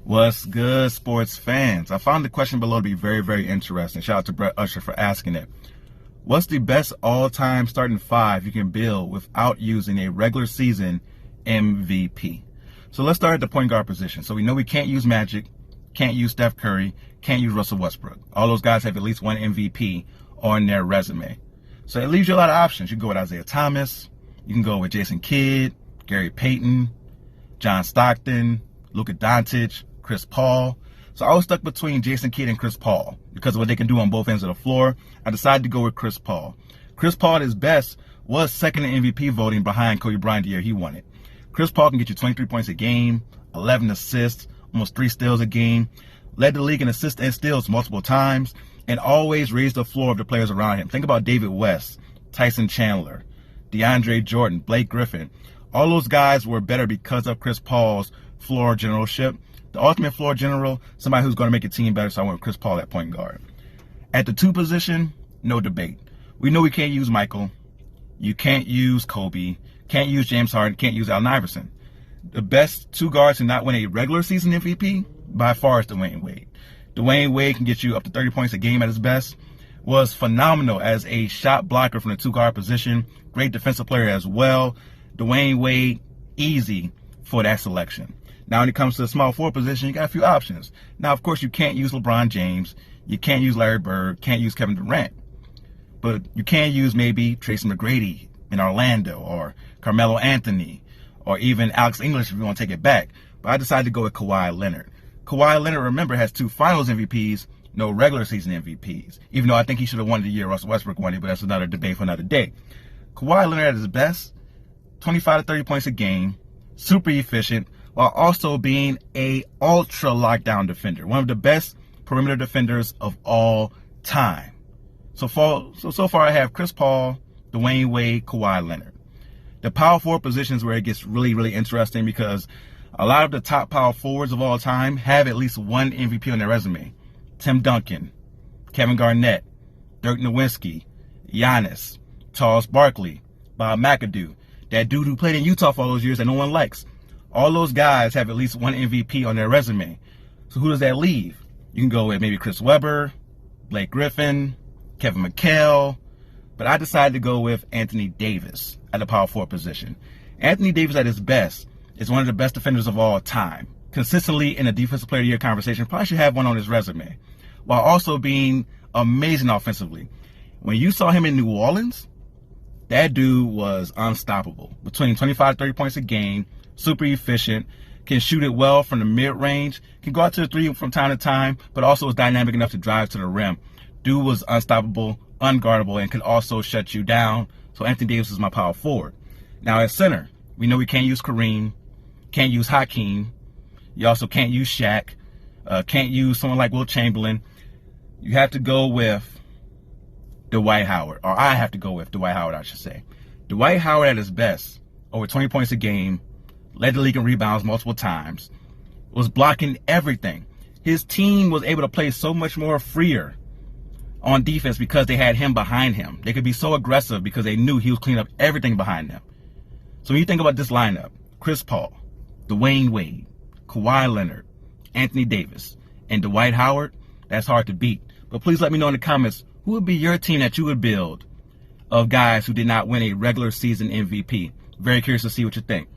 What's good, sports fans? I found the question below to be very, very interesting. Shout out to Brett Usher for asking it. What's the best all-time starting five you can build without using a regular season MVP? So let's start at the point guard position. So we know we can't use Magic, can't use Steph Curry, can't use Russell Westbrook. All those guys have at least one MVP on their resume. So it leaves you a lot of options. You can go with Isaiah Thomas. You can go with Jason Kidd, Gary Payton, John Stockton, Luka Doncic, Chris Paul. So I was stuck between Jason Kidd and Chris Paul because of what they can do on both ends of the floor. I decided to go with Chris Paul. Chris Paul at his best was second in MVP voting behind Kobe Bryant the year he won it. Chris Paul can get you 23 points a game, 11 assists, almost 3 steals a game, led the league in assists and steals multiple times, and always raised the floor of the players around him. Think about David West, Tyson Chandler, DeAndre Jordan, Blake Griffin. All those guys were better because of Chris Paul's floor generalship. The ultimate floor general, somebody who's going to make a team better, so I went with Chris Paul at point guard. At the 2 position, no debate. We know we can't use Michael. You can't use Kobe. Can't use James Harden. Can't use Allen Iverson. The best 2 guards to not win a regular season MVP, by far, is Dwayne Wade. Dwayne Wade can get you up to 30 points a game at his best. Was phenomenal as a shot blocker from the 2-guard position. Great defensive player as well. Dwayne Wade, easy for that selection. Now, when it comes to the small forward position, you got a few options. Now, of course, you can't use LeBron James. You can't use Larry Bird. Can't use Kevin Durant. But you can use maybe Tracy McGrady in Orlando, or Carmelo Anthony, or even Alex English if you want to take it back. But I decided to go with Kawhi Leonard. Kawhi Leonard, remember, has 2 finals MVPs, no regular season MVPs. Even though I think he should have won the year Russell Westbrook won it, but that's another debate for another day. Kawhi Leonard at his best, 25 to 30 points a game, super efficient, while also being a ultra lockdown defender, one of the best perimeter defenders of all time. So far I have Chris Paul, Dwayne Wade, Kawhi Leonard. The power forward position is where it gets really, really interesting because a lot of the top power forwards of all time have at least one MVP on their resume. Tim Duncan, Kevin Garnett, Dirk Nowitzki, Giannis, Charles Barkley, Bob McAdoo, that dude who played in Utah for all those years that no one likes. All those guys have at least one MVP on their resume. So who does that leave? You can go with maybe Chris Webber, Blake Griffin, Kevin McHale, but I decided to go with Anthony Davis at the power forward position. Anthony Davis at his best is one of the best defenders of all time. Consistently in a Defensive Player of the Year conversation, probably should have one on his resume, while also being amazing offensively. When you saw him in New Orleans, that dude was unstoppable. Between 25 to 30 points a game, super efficient, can shoot it well from the mid-range, can go out to the 3 from time to time, but also is dynamic enough to drive to the rim. Dude was unstoppable, unguardable, and could also shut you down. So Anthony Davis is my power forward. Now at center, we know we can't use Kareem, can't use Hakeem. You also can't use Shaq, can't use someone like Wilt Chamberlain. You have to go with Dwight Howard, or I have to go with Dwight Howard, I should say. Dwight Howard at his best, over 20 points a game, led the league in rebounds multiple times, was blocking everything. His team was able to play so much more freer on defense because they had him behind him. They could be so aggressive because they knew he was cleaning up everything behind them. So when you think about this lineup, Chris Paul, Dwayne Wade, Kawhi Leonard, Anthony Davis, and Dwight Howard, that's hard to beat. But please let me know in the comments, who would be your team that you would build of guys who did not win a regular season MVP? Very curious to see what you think.